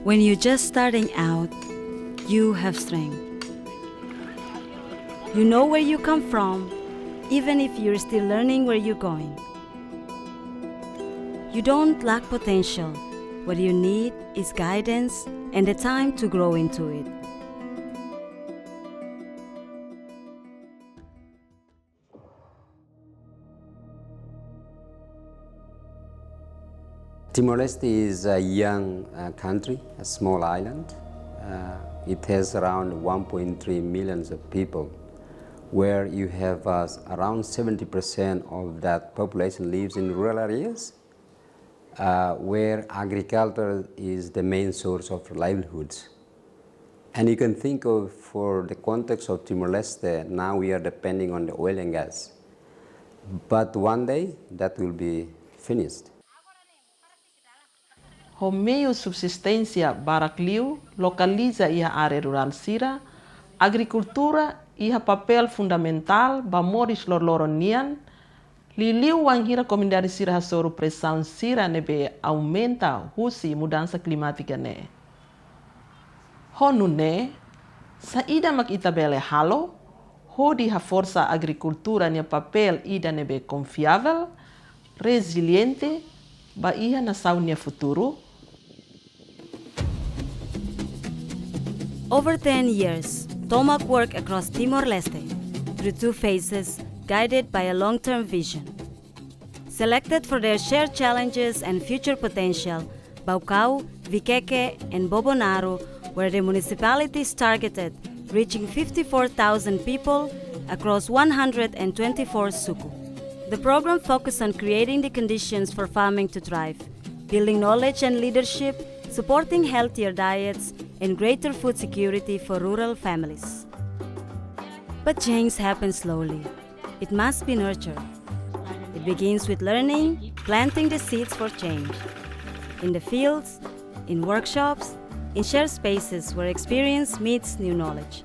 When you're just starting out, you have strength. You know where you come from, even if you're still learning where you're going. You don't lack potential. What you need is guidance and the time to grow into it. Timor-Leste is a young country, a small island. It has around 1.3 million of people, where you have around 70% of that population lives in rural areas, where agriculture is the main source of livelihoods. And you can think of, for the context of Timor-Leste, now we are depending on the oil and gas. But one day, that will be finished. O meio subsistência baracliu localiza a área rural sira, agricultura e papel fundamental ba moris lorloronian, liliu wanghira comunidade sira hasoro pressão sira nebe aumenta husi mudança climática ne. Honu ne, saída mak itabele halo, hodi ha força agricultura ne papel ida nebe confiável, resiliente, ba iha na saunia futuro. Over 10 years, TOMAK worked across Timor-Leste through 2 phases, guided by a long-term vision. Selected for their shared challenges and future potential, Baucau, Viqueque, and Bobonaro were the municipalities targeted, reaching 54,000 people across 124 suku. The program focused on creating the conditions for farming to thrive, building knowledge and leadership, supporting healthier diets, and greater food security for rural families. But change happens slowly. It must be nurtured. It begins with learning, planting the seeds for change. In the fields, in workshops, in shared spaces where experience meets new knowledge.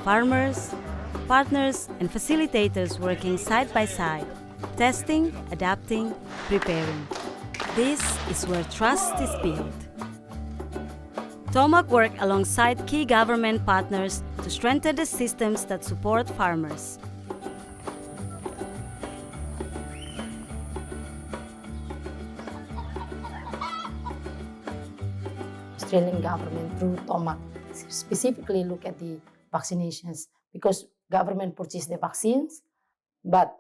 Farmers, partners, and facilitators working side by side, testing, adapting, preparing. This is where trust is built. TOMAK worked alongside key government partners to strengthen the systems that support farmers. Australian government through TOMAK specifically look at the vaccinations because government purchased the vaccines, but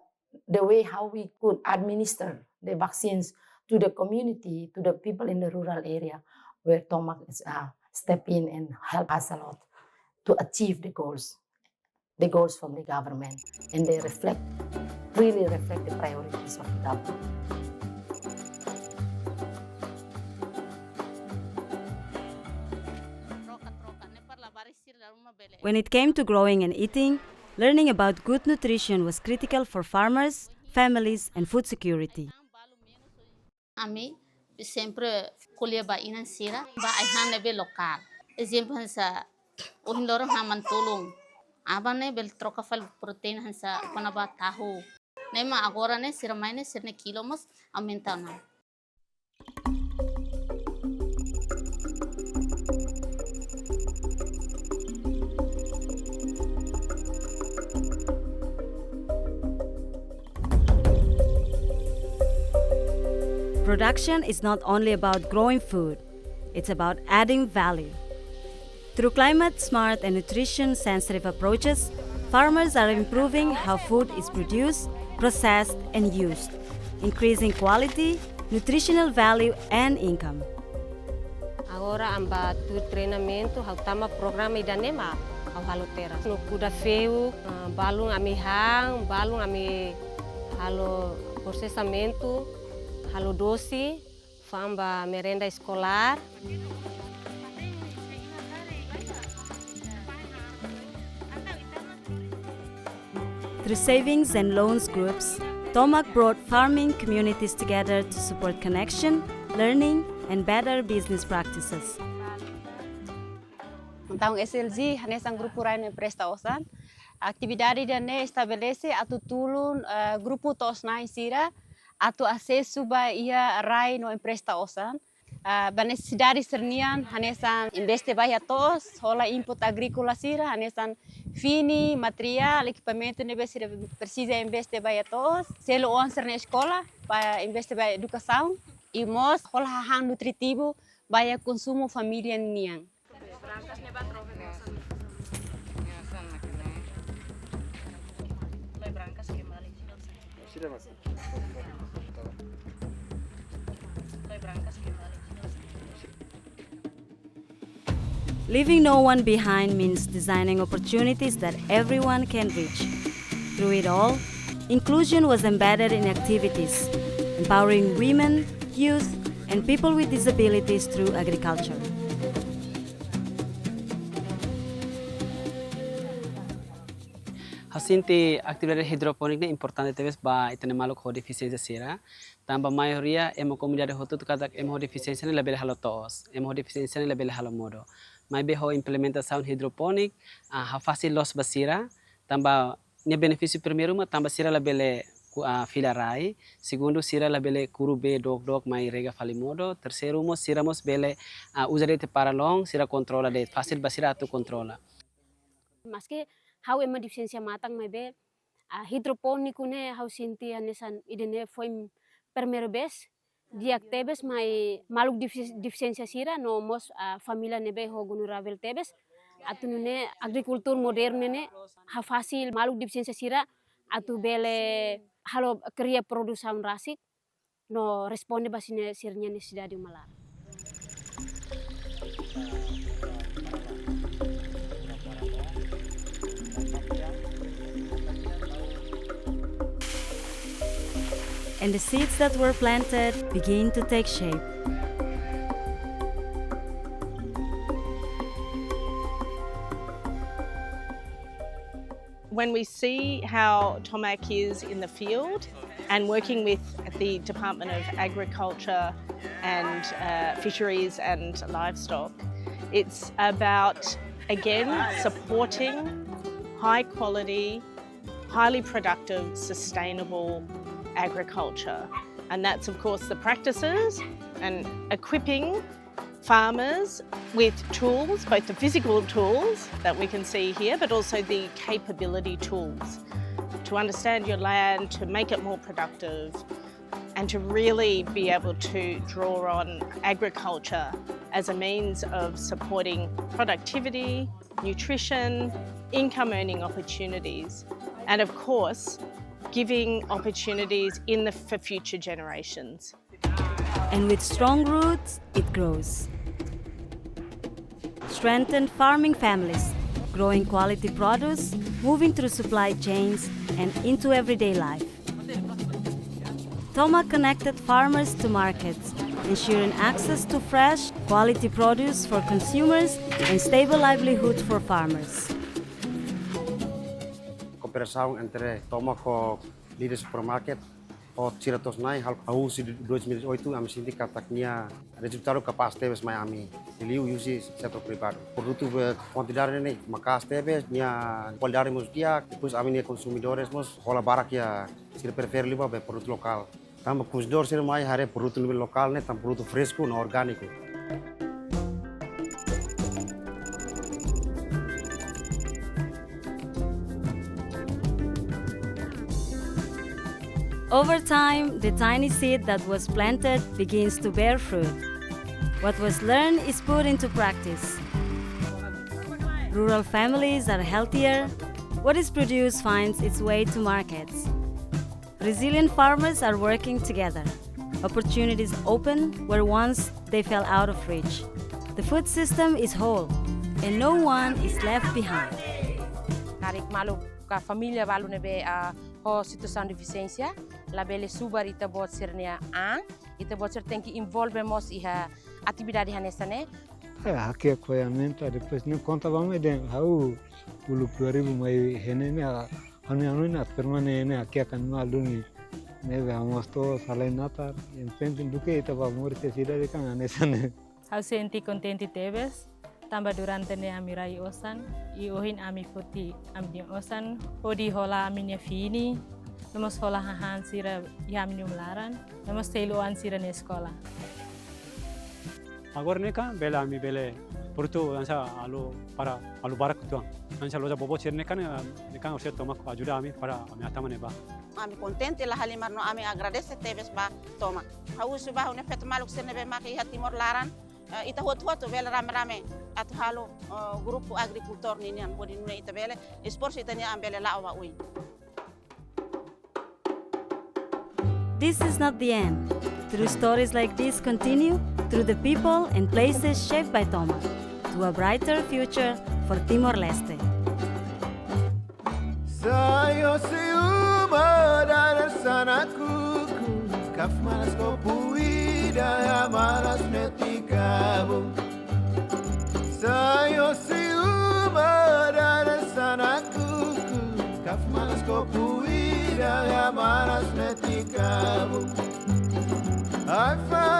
the way how we could administer the vaccines to the community, to the people in the rural area, where TOMAK step in and help us a lot to achieve the goals from the government, and they really reflect the priorities of the government. When it came to growing and eating, learning about good nutrition was critical for farmers, families, and food security. Ami sempre kuliah ba inan sira ba aihan nebe lokal. Exemplo hansa ohin lorong haman tulung. Abane bel trokafal protein hansa panaba tahu. Nema agora ne sira maine sirne kilo mas aumenta na. Production is not only about growing food, it's about adding value. Through climate-smart and nutrition-sensitive approaches, farmers are improving how food is produced, processed, and used, increasing quality, nutritional value, and income. Agora amba tu treinamento hau tama programa idanema hau halotera. No kuda feu, balung ami hang, balung ami halo processamento, halo doce, famba merenda escolar. Through savings and loans groups, TOMAK brought farming communities together to support connection, learning, and better business practices. Então, SLG, nesse grupo Raino Prestaosan, a atividade dane estabelece a tutulun grupo To'os na Sira, atu acesso ba ia Raino Prestaosan, Necessidade sernian hanesan investe baia to'os, hola input agrícola sira hanesan fini, material, equipamento nebe sira precisa investe baia to'os, selo onser na escola para investe baia educação e mos hola hahang nutritivo baia consumo família niang. Leaving no one behind means designing opportunities that everyone can reach. Through it all, inclusion was embedded in activities, empowering women, youth, and people with disabilities through agriculture. Hasinti atividade hidropônica é importante talvez para itane maluk ho deficiência sira. Tamba maioria emo comunidade ho tudo cada emo deficiência ne label halo to'os, emo deficiência ne label halo modo. Mas be ho implementação hidropônica ha fácil los basira. Tamba ne benefício primeiro ma tamba sira label filarai, segundo sira label curube dog mai rega falimodo, terceiro mo sira mos bele usarete para long sira controla de fácil basira tu controla. Mas que how ema deficiência matang mai be hidropônico ne how sinti anesan idene foi primeiro vez diak tebes mai maluk deficiência sira no mos família nebe ho gunuravel tebes atunu ne agricultura moderna ne ha fácil maluk deficiência sira atu bele halo cria produção rasik no responde basine sirnya necessidade malar. And the seeds that were planted begin to take shape. When we see how TOMAK is in the field and working with the Department of Agriculture and Fisheries and Livestock, it's about, again, supporting high quality, highly productive, sustainable agriculture. And that's of course the practices and equipping farmers with tools, both the physical tools that we can see here, but also the capability tools to understand your land, to make it more productive, and to really be able to draw on agriculture as a means of supporting productivity, nutrition, income earning opportunities, and of course, giving opportunities for future generations. And with strong roots, it grows. Strengthened farming families, growing quality produce, moving through supply chains and into everyday life. TOMAK connected farmers to markets, ensuring access to fresh, quality produce for consumers and stable livelihood for farmers. Cooperação entre TOMAK e líderes supermarket o tiratos nai hal au si 2008 ami sinti kataknya resultado capaz tebes mai ami liu usi setor privado produto quantidade ne makas tebes nya qualidade mos dia depois ami ne consumidores mos hola barak ya sir prefere liba be produto local tam consumidor sir mai hare produto local ne tam produto fresco no orgánico. Over time, the tiny seed that was planted begins to bear fruit. What was learned is put into practice. Rural families are healthier. What is produced finds its way to markets. Resilient farmers are working together. Opportunities open where once they fell out of reach. The food system is whole, and no one is left behind. Narik malu ka família balu nebe ho situação de deficiência, labele subar ita bot sirnia ita bot ser tem que envolvemos iha atividade hanesane. Aqui apoiamento depois não conta vamos de how ulu pluribu mai henene anu na permanene aqui akan maluni nebe amosto salai natar entende do que ita ba Moris cidade kan hanesane. How senti contenti tebes tamba durante ne amirai osan I ohin ami futi amni osan odi hola aminya fini namos hola hahan sira yamni umlaran namos teiluan sira ne sekolah. Agora neka bela ami bele portu ansa alu barak tuang. Ansa loja bobo cer neka usah tomak ajuda ami para ami atama neba. Ami contente la halimar no ami agradece teves ba tomak. Hausu ba une fet maluk senebe maki Timor Laran ita hot bela rame-rame at halo grupo agrikultor ninian hodi nuna ita bele espor itania ambele la awa ui. This is not the end. True stories like this continue through the people and places shaped by Tomak to a brighter future for Timor-Leste. Sayo siuma dari sana kuku kaf malas kopui daya malas netikabu. Sayo siuma dari sana kuku kaf malas kopui daya malas netikabu. I found